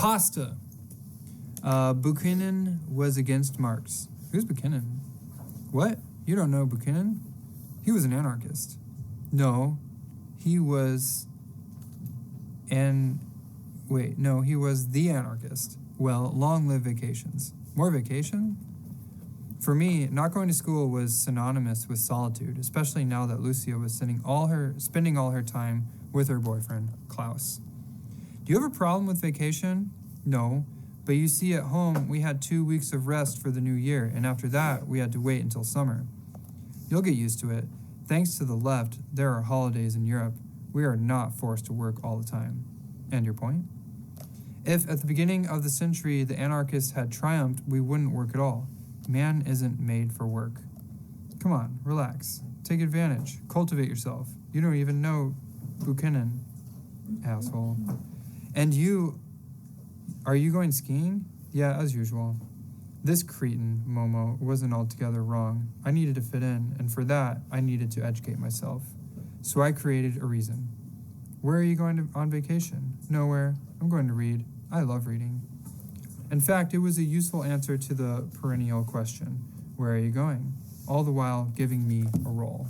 Pasta. Buchanan was against Marx. Who's Buchanan? What? You don't know Buchanan? He was an anarchist. No, he was he was the anarchist. Well, long live vacations. More vacation? For me, not going to school was synonymous with solitude, especially now that Lucia was spending all her time with her boyfriend, Klaus. Do you have a problem with vacation? No, but you see, at home we had 2 weeks of rest for the new year, and after that we had to wait until summer. You'll get used to it. Thanks to the left, there are holidays in Europe. We are not forced to work all the time. And your point? If at the beginning of the century the anarchists had triumphed, we wouldn't work at all. Man isn't made for work. Come on, relax. Take advantage. Cultivate yourself. You don't even know Buchanan, asshole. And you, are you going skiing? Yeah, as usual. This cretin, Momo, wasn't altogether wrong. I needed to fit in, and for that, I needed to educate myself. So I created a reason. Where are you going on vacation? Nowhere. I'm going to read. I love reading. In fact, it was a useful answer to the perennial question, where are you going? All the while giving me a role.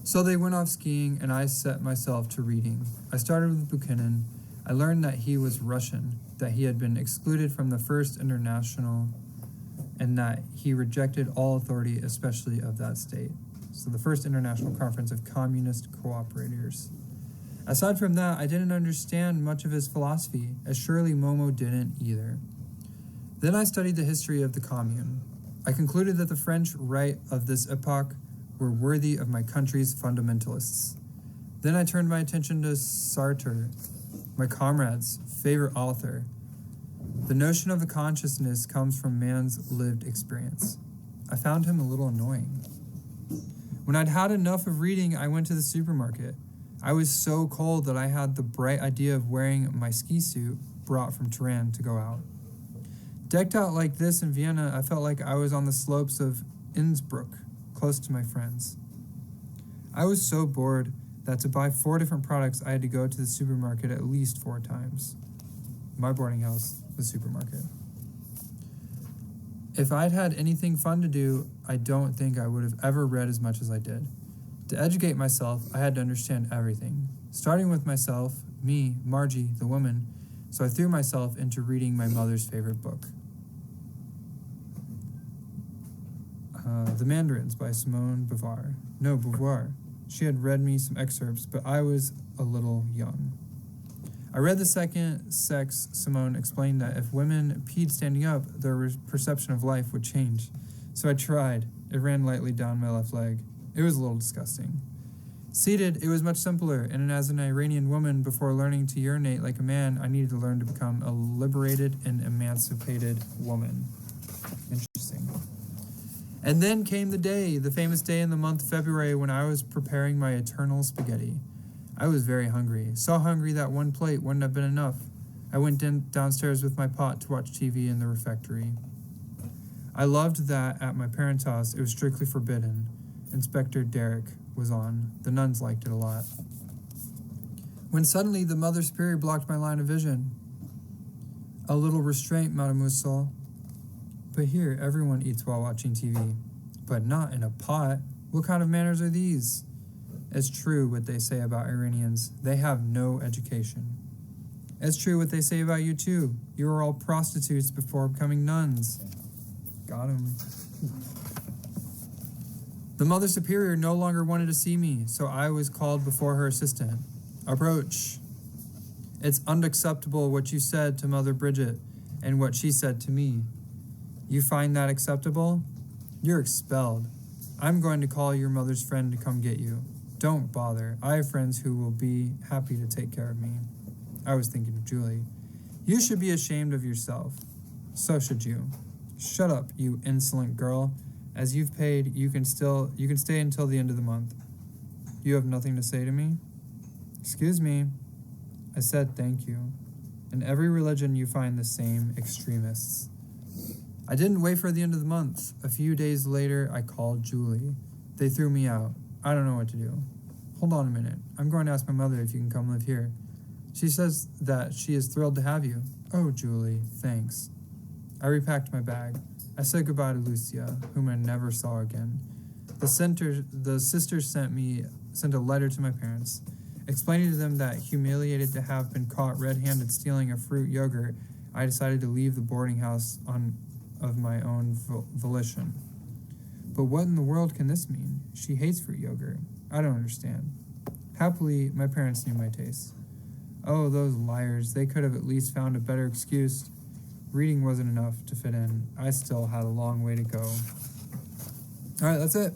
So they went off skiing, and I set myself to reading. I started with Buchanan. I learned that he was Russian, that he had been excluded from the First International, and that he rejected all authority, especially of that state. So the First International Conference of Communist Cooperators. Aside from that, I didn't understand much of his philosophy, as surely Momo didn't either. Then I studied the history of the Commune. I concluded that the French right of this epoch were worthy of my country's fundamentalists. Then I turned my attention to Sartre, my comrade's favorite author. The notion of the consciousness comes from man's lived experience. I found him a little annoying. When I'd had enough of reading, I went to the supermarket. I was so cold that I had the bright idea of wearing my ski suit brought from Turan to go out. Decked out like this in Vienna, I felt like I was on the slopes of Innsbruck, close to my friends. I was so bored that to buy 4 different products, I had to go to the supermarket at least 4 times. My boarding house, the supermarket. If I'd had anything fun to do, I don't think I would have ever read as much as I did. To educate myself, I had to understand everything, starting with myself, me, Margie, the woman, so I threw myself into reading my mother's favorite book. The Mandarins by Simone Beauvoir. No, Beauvoir. She had read me some excerpts, but I was a little young. I read the second sex. Simone explained that if women peed standing up, their perception of life would change. So I tried. It ran lightly down my left leg. It was a little disgusting. Seated, it was much simpler, and as an Iranian woman, before learning to urinate like a man, I needed to learn to become a liberated and emancipated woman. Interesting. And then came the day, the famous day in the month of February when I was preparing my eternal spaghetti. I was very hungry, so hungry that 1 plate wouldn't have been enough. I went downstairs with my pot to watch TV in the refectory. I loved that at my parents' house it was strictly forbidden. Inspector Derrick was on. The nuns liked it a lot. When suddenly the Mother Superior blocked my line of vision. A little restraint, mademoiselle. But here, everyone eats while watching TV. But not in a pot. What kind of manners are these? It's true what they say about Iranians. They have no education. It's true what they say about you too. You were all prostitutes before becoming nuns. Got him. The Mother Superior no longer wanted to see me, so I was called before her assistant. Approach. It's unacceptable what you said to Mother Bridget and what she said to me. You find that acceptable? You're expelled. I'm going to call your mother's friend to come get you. Don't bother. I have friends who will be happy to take care of me. I was thinking of Julie. You should be ashamed of yourself. So should you. Shut up, you insolent girl. As you've paid, you can stay until the end of the month. You have nothing to say to me? Excuse me. I said thank you. In every religion you find the same extremists. I didn't wait for the end of the month. A few days later, I called Julie. They threw me out. I don't know what to do. Hold on a minute. I'm going to ask my mother if you can come live here. She says that she is thrilled to have you. Oh, Julie, thanks. I repacked my bag. I said goodbye to Lucia, whom I never saw again. The sisters sent a letter to my parents, explaining to them that, humiliated to have been caught red-handed stealing a fruit yogurt, I decided to leave the boarding house of my own volition. But what in the world can this mean? She hates fruit yogurt. I don't understand. Happily, my parents knew my tastes. Oh, those liars. They could have at least found a better excuse. Reading wasn't enough to fit in. I still had a long way to go. All right, that's it.